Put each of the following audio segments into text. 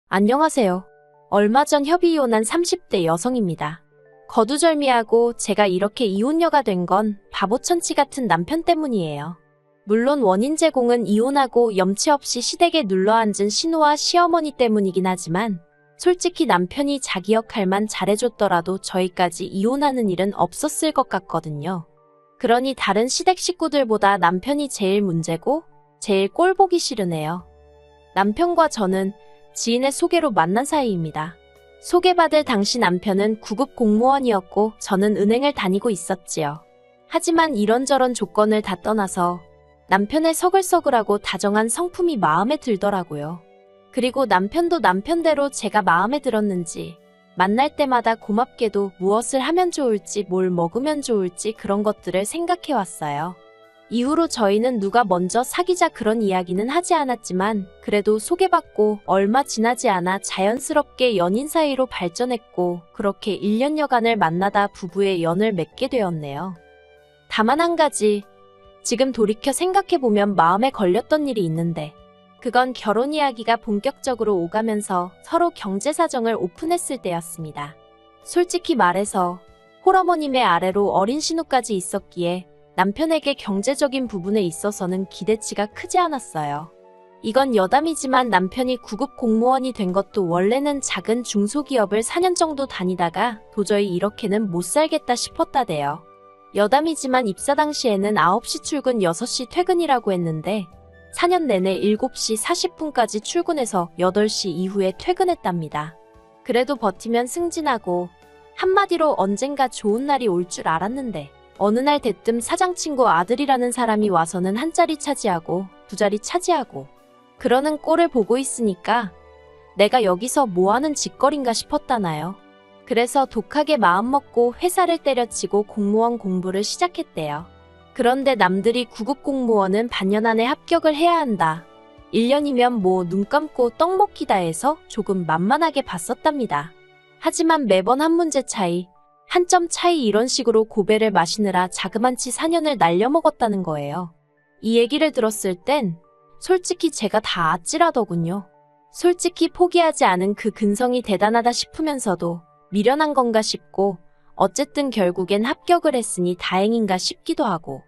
안녕하세요. 얼마 전 협의 이혼한 30대 여성입니다. 거두절미하고 제가 이렇게 이혼녀가 된 건 바보천치 같은 남편 때문이에요. 물론 원인 제공은 이혼하고 염치 없이 시댁에 눌러앉은 신우와 시어머니 때문이긴 하지만 솔직히 남편이 자기 역할만 잘해줬더라도 저희까지 이혼하는 일은 없었을 것 같거든요. 그러니 다른 시댁 식구들보다 남편이 제일 문제고 제일 꼴 보기 싫으네요. 남편과 저는 지인의 소개로 만난 사이입니다. 소개받을 당시 남편은 9급 공무원이었고 저는 은행을 다니고 있었지요. 하지만 이런저런 조건을 다 떠나서 남편의 서글서글하고 다정한 성품이 마음에 들더라고요. 그리고 남편도 남편대로 제가 마음에 들었는지 만날 때마다 고맙게도 무엇을 하면 좋을지 뭘 먹으면 좋을지 그런 것들을 생각해왔어요. 이후로 저희는 누가 먼저 사귀자 그런 이야기는 하지 않았지만 그래도 소개받고 얼마 지나지 않아 자연스럽게 연인 사이로 발전했고 그렇게 1년여간을 만나다 부부의 연을 맺게 되었네요. 다만 한 가지, 지금 돌이켜 생각해보면 마음에 걸렸던 일이 있는데 그건 결혼 이야기가 본격적으로 오가면서 서로 경제 사정을 오픈했을 때였습니다. 솔직히 말해서 홀어머님의 아래로 어린 신우까지 있었기에 남편에게 경제적인 부분에 있어서는 기대치가 크지 않았어요. 이건 여담이지만 남편이 9급 공무원이 된 것도 원래는 작은 중소기업을 4년 정도 다니다가 도저히 이렇게는 못 살겠다 싶었다대요. 여담이지만 입사 당시에는 9시 출근 6시 퇴근이라고 했는데 4년 내내 7시 40분까지 출근해서 8시 이후에 퇴근했답니다. 그래도 버티면 승진하고 한마디로 언젠가 좋은 날이 올 줄 알았는데 어느 날 대뜸 사장 친구 아들이라는 사람이 와서는 한 자리 차지하고 두 자리 차지하고 그러는 꼴을 보고 있으니까 내가 여기서 뭐하는 짓거린가 싶었다나요. 그래서 독하게 마음먹고 회사를 때려치고 공무원 공부를 시작했대요. 그런데 남들이 9급 공무원은 반년 안에 합격을 해야 한다. 1년이면 뭐 눈 감고 떡 먹기다 해서 조금 만만하게 봤었답니다. 하지만 매번 한 문제 차이, 한 점 차이 이런 식으로 고배를 마시느라 자그만치 4년을 날려먹었다는 거예요. 이 얘기를 들었을 땐 솔직히 제가 다 아찔하더군요. 솔직히 포기하지 않은 그 근성이 대단하다 싶으면서도 미련한 건가 싶고 어쨌든 결국엔 합격을 했으니 다행인가 싶기도 하고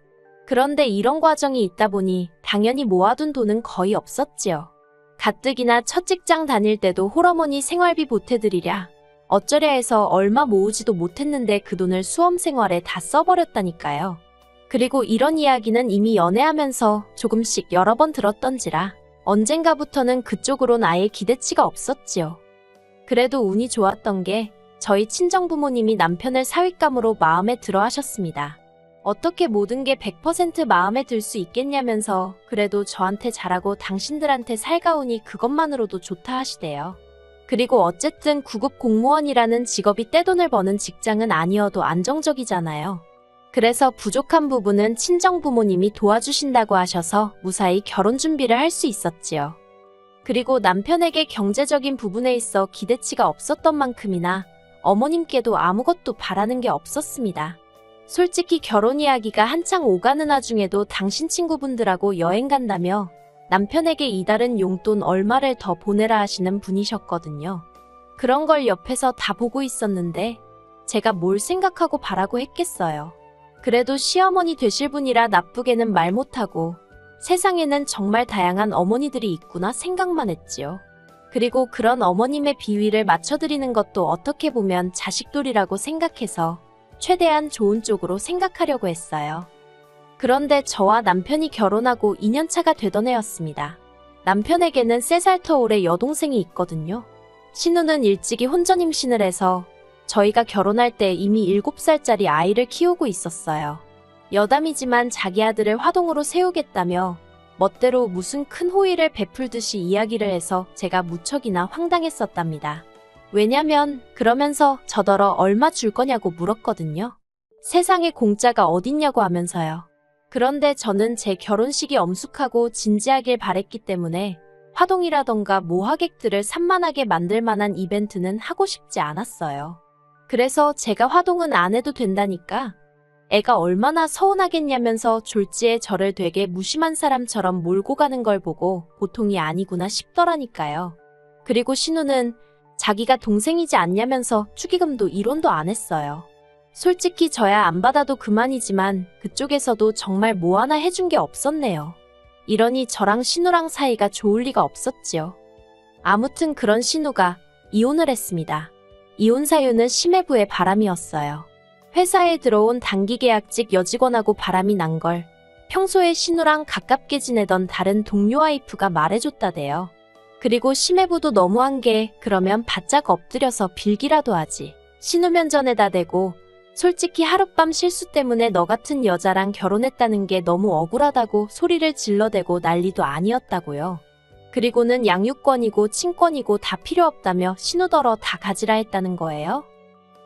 그런데 이런 과정이 있다 보니 당연히 모아둔 돈은 거의 없었지요. 가뜩이나 첫 직장 다닐 때도 홀어머니 생활비 보태드리랴 어쩌랴 해서 얼마 모으지도 못했는데 그 돈을 수험생활에 다 써버렸다니까요. 그리고 이런 이야기는 이미 연애하면서 조금씩 여러 번 들었던지라 언젠가부터는 그쪽으론 아예 기대치가 없었지요. 그래도 운이 좋았던 게 저희 친정부모님이 남편을 사윗감으로 마음에 들어 하셨습니다. 어떻게 모든 게 100% 마음에 들 수 있겠냐면서 그래도 저한테 잘하고 당신들한테 살가우니 그것만으로도 좋다 하시대요. 그리고 어쨌든 9급 공무원이라는 직업이 떼돈을 버는 직장은 아니어도 안정적이잖아요. 그래서 부족한 부분은 친정부모님이 도와주신다고 하셔서 무사히 결혼 준비를 할 수 있었지요. 그리고 남편에게 경제적인 부분에 있어 기대치가 없었던 만큼이나 어머님께도 아무것도 바라는 게 없었습니다. 솔직히 결혼 이야기가 한창 오가는 와중에도 당신 친구분들하고 여행 간다며 남편에게 이달은 용돈 얼마를 더 보내라 하시는 분이셨거든요. 그런 걸 옆에서 다 보고 있었는데 제가 뭘 생각하고 바라고 했겠어요. 그래도 시어머니 되실 분이라 나쁘게는 말 못하고 세상에는 정말 다양한 어머니들이 있구나 생각만 했지요. 그리고 그런 어머님의 비위를 맞춰드리는 것도 어떻게 보면 자식돌이라고 생각해서 최대한 좋은 쪽으로 생각하려고 했어요. 그런데 저와 남편이 결혼하고 2년차가 되던 해였습니다. 남편에게는 3살 터울의 여동생이 있거든요. 신우는 일찍이 혼전 임신을 해서 저희가 결혼할 때 이미 7살짜리 아이를 키우고 있었어요. 여담이지만 자기 아들을 화동으로 세우겠다며 멋대로 무슨 큰 호의를 베풀듯이 이야기를 해서 제가 무척이나 황당했었답니다. 왜냐면 그러면서 저더러 얼마 줄 거냐고 물었거든요. 세상에 공짜가 어딨냐고 하면서요. 그런데 저는 제 결혼식이 엄숙하고 진지하길 바랬기 때문에 화동이라던가 모하객들을 산만하게 만들 만한 이벤트는 하고 싶지 않았어요. 그래서 제가 화동은 안 해도 된다니까 애가 얼마나 서운하겠냐면서 졸지에 저를 되게 무심한 사람처럼 몰고 가는 걸 보고 보통이 아니구나 싶더라니까요. 그리고 신우는 자기가 동생이지 않냐면서 축의금도 이론도 안 했어요. 솔직히 저야 안 받아도 그만이지만 그쪽에서도 정말 뭐 하나 해준 게 없었네요. 이러니 저랑 신우랑 사이가 좋을 리가 없었지요. 아무튼 그런 신우가 이혼을 했습니다. 이혼 사유는 심해부의 바람이었어요. 회사에 들어온 단기계약직 여직원하고 바람이 난 걸 평소에 신우랑 가깝게 지내던 다른 동료 와이프가 말해줬다대요. 그리고 심해부도 너무한 게 그러면 바짝 엎드려서 빌기라도 하지. 신우면 전에다 대고 솔직히 하룻밤 실수 때문에 너 같은 여자랑 결혼했다는 게 너무 억울하다고 소리를 질러대고 난리도 아니었다고요. 그리고는 양육권이고 친권이고 다 필요 없다며 신우더러 다 가지라 했다는 거예요.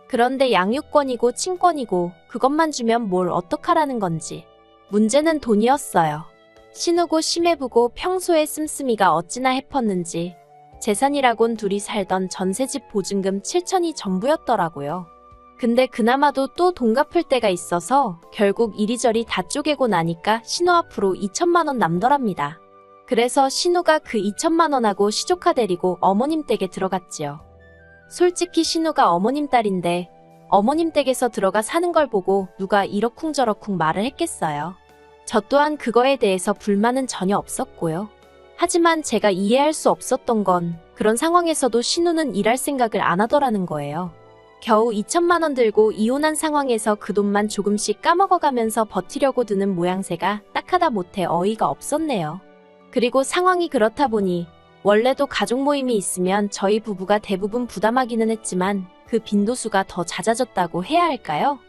그런데 양육권이고 친권이고 그것만 주면 뭘 어떡하라는 건지. 문제는 돈이었어요. 신우고 심해부고 평소에 씀씀이가 어찌나 해펐는지 재산이라곤 둘이 살던 전세집 보증금 7천이 전부였더라고요. 근데 그나마도 또 돈 갚을 때가 있어서 결국 이리저리 다 쪼개고 나니까 신우 앞으로 2천만 원 남더랍니다. 그래서 신우가 그 2천만 원하고 시조카 데리고 어머님 댁에 들어갔지요. 솔직히 신우가 어머님 딸인데 어머님 댁에서 들어가 사는 걸 보고 누가 이러쿵저러쿵 말을 했겠어요. 저 또한 그거에 대해서 불만은 전혀 없었고요. 하지만 제가 이해할 수 없었던 건 그런 상황에서도 신우는 일할 생각을 안 하더라는 거예요. 겨우 2천만 원 들고 이혼한 상황에서 그 돈만 조금씩 까먹어가면서 버티려고 드는 모양새가 딱하다 못해 어이가 없었네요. 그리고 상황이 그렇다 보니 원래도 가족 모임이 있으면 저희 부부가 대부분 부담하기는 했지만 그 빈도수가 더 잦아졌다고 해야 할까요?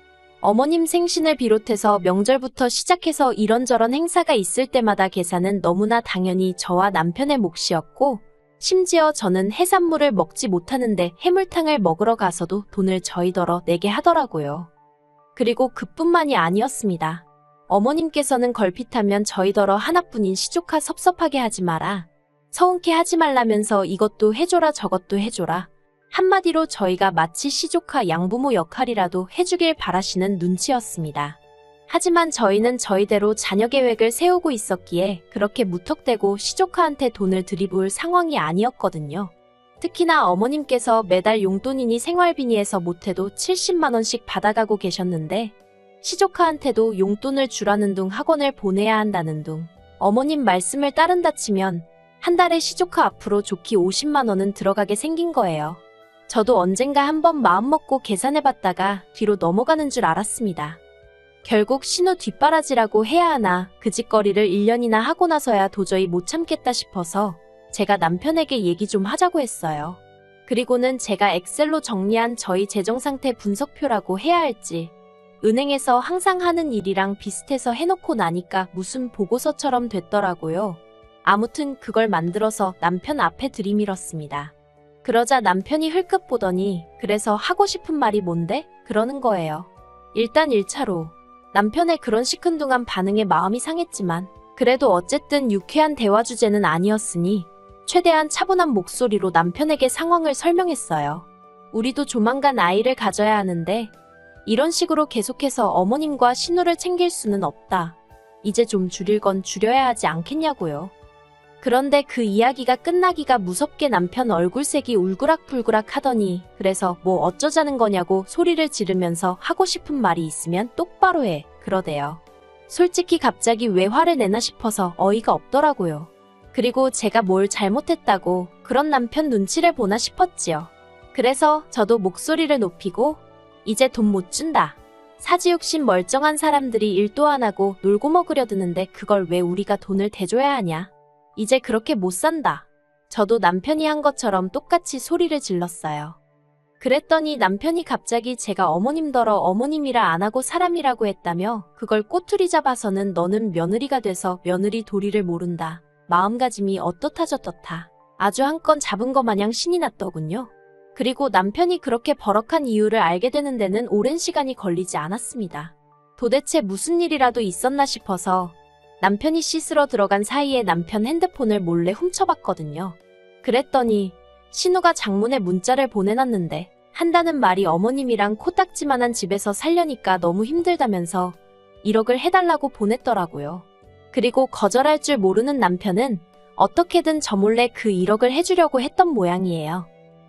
어머님 생신을 비롯해서 명절부터 시작해서 이런저런 행사가 있을 때마다 계산은 너무나 당연히 저와 남편의 몫이었고 심지어 저는 해산물을 먹지 못하는데 해물탕을 먹으러 가서도 돈을 저희더러 내게 하더라고요. 그리고 그뿐만이 아니었습니다. 어머님께서는 걸핏하면 저희더러 하나뿐인 시조카 섭섭하게 하지 마라. 서운케 하지 말라면서 이것도 해줘라 저것도 해줘라. 한마디로 저희가 마치 시조카 양부모 역할이라도 해주길 바라시는 눈치였습니다. 하지만 저희는 저희대로 자녀 계획을 세우고 있었기에 그렇게 무턱대고 시조카한테 돈을 들이부을 상황이 아니었거든요. 특히나 어머님께서 매달 용돈이니 생활비니에서 못해도 70만 원씩 받아가고 계셨는데 시조카한테도 용돈을 주라는 둥 학원을 보내야 한다는 둥 어머님 말씀을 따른다 치면 한 달에 시조카 앞으로 좋기 50만 원은 들어가게 생긴 거예요. 저도 언젠가 한번 마음먹고 계산해봤다가 뒤로 넘어가는 줄 알았습니다. 결국 신우 뒷바라지라고 해야 하나 그 짓거리를 1년이나 하고 나서야 도저히 못 참겠다 싶어서 제가 남편에게 얘기 좀 하자고 했어요. 그리고는 제가 엑셀로 정리한 저희 재정상태 분석표라고 해야 할지 은행에서 항상 하는 일이랑 비슷해서 해놓고 나니까 무슨 보고서처럼 됐더라고요. 아무튼 그걸 만들어서 남편 앞에 들이밀었습니다. 그러자 남편이 흘끗 보더니 그래서 하고 싶은 말이 뭔데? 그러는 거예요. 일단 1차로 남편의 그런 시큰둥한 반응에 마음이 상했지만 그래도 어쨌든 유쾌한 대화 주제는 아니었으니 최대한 차분한 목소리로 남편에게 상황을 설명했어요. 우리도 조만간 아이를 가져야 하는데 이런 식으로 계속해서 어머님과 신우를 챙길 수는 없다. 이제 좀 줄일 건 줄여야 하지 않겠냐고요. 그런데 그 이야기가 끝나기가 무섭게 남편 얼굴색이 울그락불그락 하더니 그래서 뭐 어쩌자는 거냐고 소리를 지르면서 하고 싶은 말이 있으면 똑바로 해 그러대요. 솔직히 갑자기 왜 화를 내나 싶어서 어이가 없더라고요. 그리고 제가 뭘 잘못했다고 그런 남편 눈치를 보나 싶었지요. 그래서 저도 목소리를 높이고 이제 돈 못 준다. 사지욕심 멀쩡한 사람들이 일도 안 하고 놀고 먹으려 드는데 그걸 왜 우리가 돈을 대줘야 하냐. 이제 그렇게 못 산다. 저도 남편이 한 것처럼 똑같이 소리를 질렀어요. 그랬더니 남편이 갑자기 제가 어머님더러 어머님이라 안 하고 사람이라고 했다며 그걸 꼬투리 잡아서는 너는 며느리가 돼서 며느리 도리를 모른다. 마음가짐이 어떻다 저떻다. 아주 한 건 잡은 거 마냥 신이 났더군요. 그리고 남편이 그렇게 버럭한 이유를 알게 되는 데는 오랜 시간이 걸리지 않았습니다. 도대체 무슨 일이라도 있었나 싶어서 남편이 씻으러 들어간 사이에 남편 핸드폰을 몰래 훔쳐봤거든요. 그랬더니 신우가 장문의 문자를 보내놨는데 한다는 말이 어머님이랑 코딱지만한 집에서 살려니까 너무 힘들다면서 1억을 해달라고 보냈더라고요. 그리고 거절할 줄 모르는 남편은 어떻게든 저 몰래 그 1억을 해주려고 했던 모양이에요.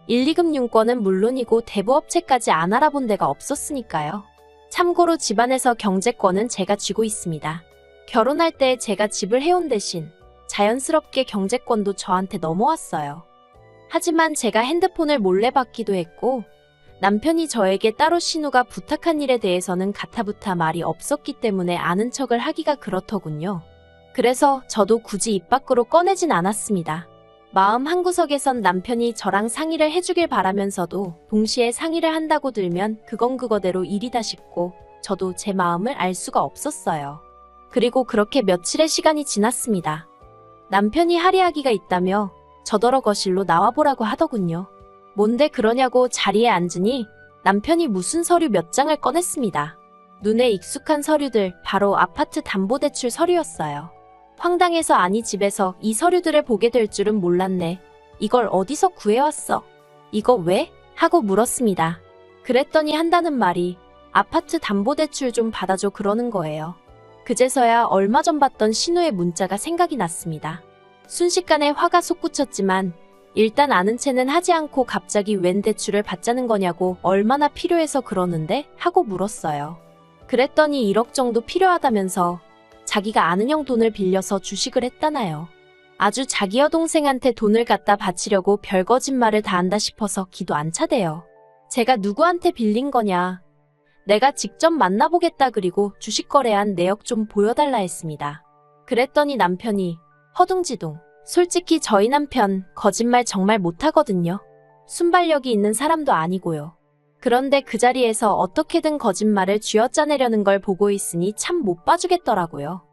1, 2금융권은 물론이고 대부업체까지 안 알아본 데가 없었으니까요. 참고로 집안에서 경제권은 제가 쥐고 있습니다. 결혼할 때 제가 집을 해온 대신 자연스럽게 경제권도 저한테 넘어왔어요. 하지만 제가 핸드폰을 몰래 받기도 했고 남편이 저에게 따로 신우가 부탁한 일에 대해서는 가타부타 말이 없었기 때문에 아는 척을 하기가 그렇더군요. 그래서 저도 굳이 입 밖으로 꺼내진 않았습니다. 마음 한구석에선 남편이 저랑 상의를 해주길 바라면서도 동시에 상의를 한다고 들면 그건 그거대로 일이다 싶고 저도 제 마음을 알 수가 없었어요. 그리고 그렇게 며칠의 시간이 지났습니다. 남편이 할 이야기가 있다며 저더러 거실로 나와보라고 하더군요. 뭔데 그러냐고 자리에 앉으니 남편이 무슨 서류 몇 장을 꺼냈습니다. 눈에 익숙한 서류들, 바로 아파트 담보대출 서류였어요. 황당해서 아니 집에서 이 서류들을 보게 될 줄은 몰랐네. 이걸 어디서 구해왔어? 이거 왜? 하고 물었습니다. 그랬더니 한다는 말이 아파트 담보대출 좀 받아줘 그러는 거예요. 그제서야 얼마 전 받던 신우의 문자가 생각이 났습니다. 순식간에 화가 솟구쳤지만 일단 아는 체는 하지 않고 갑자기 웬 대출을 받자는 거냐고 얼마나 필요해서 그러는데? 하고 물었어요. 그랬더니 1억 정도 필요하다면서 자기가 아는 형 돈을 빌려서 주식을 했다나요. 아주 자기 여동생한테 돈을 갖다 바치려고 별 거짓말을 다 한다 싶어서 기도 안 차대요. 제가 누구한테 빌린 거냐. 내가 직접 만나보겠다 그리고 주식 거래한 내역 좀 보여달라 했습니다. 그랬더니 남편이 허둥지둥. 솔직히 저희 남편 거짓말 정말 못하거든요. 순발력이 있는 사람도 아니고요. 그런데 그 자리에서 어떻게든 거짓말을 쥐어짜내려는 걸 보고 있으니 참 못 봐주겠더라고요.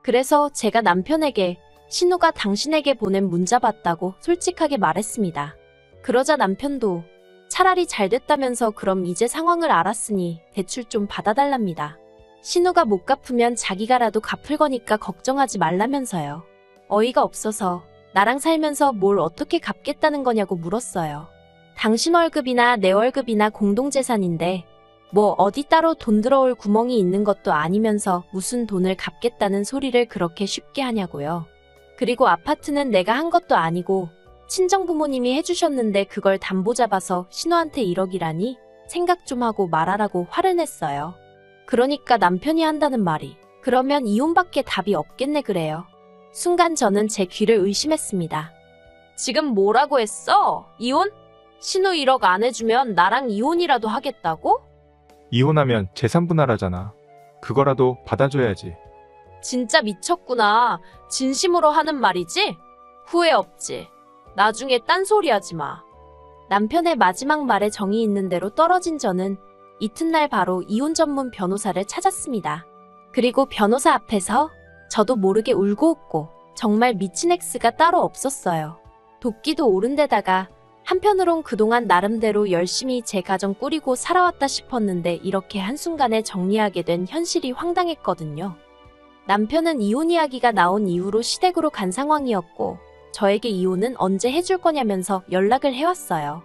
그래서 제가 남편에게 신우가 당신에게 보낸 문자 봤다고 솔직하게 말했습니다. 그러자 남편도 차라리 잘 됐다면서 그럼 이제 상황을 알았으니 대출 좀 받아달랍니다. 신우가 못 갚으면 자기가라도 갚을 거니까 걱정하지 말라면서요. 어이가 없어서 나랑 살면서 뭘 어떻게 갚겠다는 거냐고 물었어요. 당신 월급이나 내 월급이나 공동재산인데 뭐 어디 따로 돈 들어올 구멍이 있는 것도 아니면서 무슨 돈을 갚겠다는 소리를 그렇게 쉽게 하냐고요. 그리고 아파트는 내가 한 것도 아니고 친정부모님이 해주셨는데 그걸 담보 잡아서 신우한테 1억이라니 생각 좀 하고 말하라고 화를 냈어요. 그러니까 남편이 한다는 말이 그러면 이혼밖에 답이 없겠네 그래요. 순간 저는 제 귀를 의심했습니다. 지금 뭐라고 했어? 이혼? 신우 1억 안 해주면 나랑 이혼이라도 하겠다고? 이혼하면 재산 분할하잖아. 그거라도 받아줘야지. 진짜 미쳤구나. 진심으로 하는 말이지? 후회 없지. 나중에 딴소리 하지 마. 남편의 마지막 말에 정이 있는 대로 떨어진 저는 이튿날 바로 이혼 전문 변호사를 찾았습니다. 그리고 변호사 앞에서 저도 모르게 울고 웃고 정말 미친 X가 따로 없었어요. 도끼도 오른 데다가 한편으론 그동안 나름대로 열심히 제 가정 꾸리고 살아왔다 싶었는데 이렇게 한순간에 정리하게 된 현실이 황당했거든요. 남편은 이혼 이야기가 나온 이후로 시댁으로 간 상황이었고 저에게 이혼은 언제 해줄 거냐면서 연락을 해왔어요.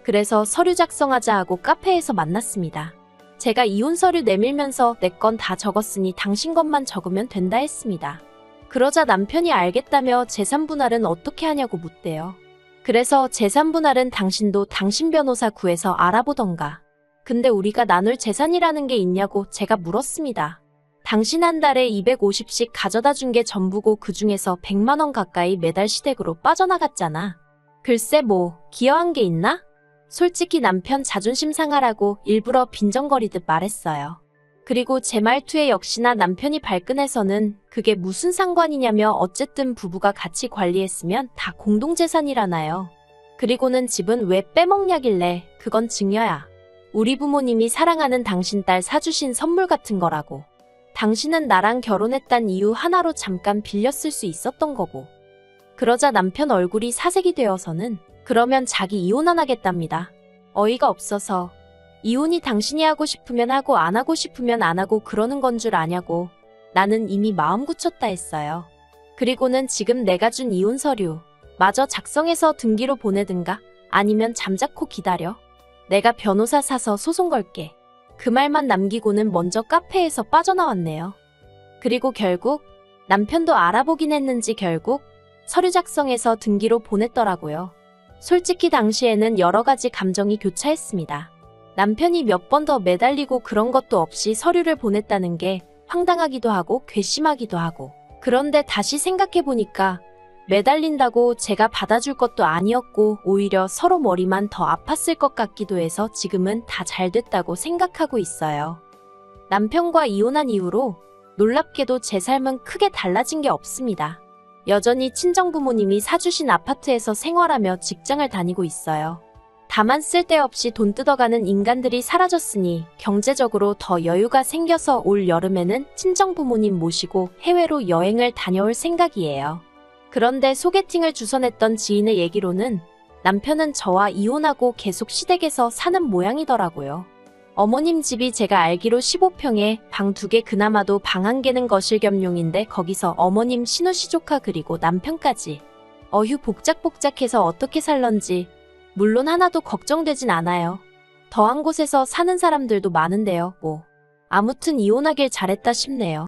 그래서 서류 작성하자 하고 카페에서 만났습니다. 제가 이혼 서류 내밀면서 내 건 다 적었으니 당신 것만 적으면 된다 했습니다. 그러자 남편이 알겠다며 재산 분할은 어떻게 하냐고 묻대요. 그래서 재산 분할은 당신도 당신 변호사 구해서 알아보던가. 근데 우리가 나눌 재산이라는 게 있냐고 제가 물었습니다. 당신 한 달에 250씩 가져다 준 게 전부고 그중에서 100만 원 가까이 매달 시댁으로 빠져나갔잖아. 글쎄 뭐 기여한 게 있나? 솔직히 남편 자존심 상하라고 일부러 빈정거리듯 말했어요. 그리고 제 말투에 역시나 남편이 발끈해서는 그게 무슨 상관이냐며 어쨌든 부부가 같이 관리했으면 다 공동재산이라나요. 그리고는 집은 왜 빼먹냐길래 그건 증여야. 우리 부모님이 사랑하는 당신 딸 사주신 선물 같은 거라고. 당신은 나랑 결혼했단 이유 하나로 잠깐 빌렸을 수 있었던 거고. 그러자 남편 얼굴이 사색이 되어서는 그러면 자기 이혼 안 하겠답니다. 어이가 없어서 이혼이 당신이 하고 싶으면 하고 안 하고 싶으면 안 하고 그러는 건 줄 아냐고. 나는 이미 마음 굳혔다 했어요. 그리고는 지금 내가 준 이혼 서류 마저 작성해서 등기로 보내든가 아니면 잠자코 기다려. 내가 변호사 사서 소송 걸게. 그 말만 남기고는 먼저 카페에서 빠져나왔네요. 그리고 결국 남편도 알아보긴 했는지 결국 서류 작성해서 등기로 보냈더라고요. 솔직히 당시에는 여러 가지 감정이 교차했습니다. 남편이 몇 번 더 매달리고 그런 것도 없이 서류를 보냈다는 게 황당하기도 하고 괘씸하기도 하고. 그런데 다시 생각해보니까 매달린다고 제가 받아줄 것도 아니었고 오히려 서로 머리만 더 아팠을 것 같기도 해서 지금은 다 잘 됐다고 생각하고 있어요. 남편과 이혼한 이후로 놀랍게도 제 삶은 크게 달라진 게 없습니다. 여전히 친정부모님이 사주신 아파트에서 생활하며 직장을 다니고 있어요. 다만 쓸데없이 돈 뜯어가는 인간들이 사라졌으니 경제적으로 더 여유가 생겨서 올 여름에는 친정부모님 모시고 해외로 여행을 다녀올 생각이에요. 그런데 소개팅을 주선했던 지인의 얘기로는 남편은 저와 이혼하고 계속 시댁에서 사는 모양이더라고요. 어머님 집이 제가 알기로 15평에 방 2개 그나마도 방 1개는 거실 겸용인데 거기서 어머님 시누시 조카 그리고 남편까지. 어휴 복작복작해서 어떻게 살런지 물론 하나도 걱정되진 않아요. 더한 곳에서 사는 사람들도 많은데요. 아무튼 이혼하길 잘했다 싶네요.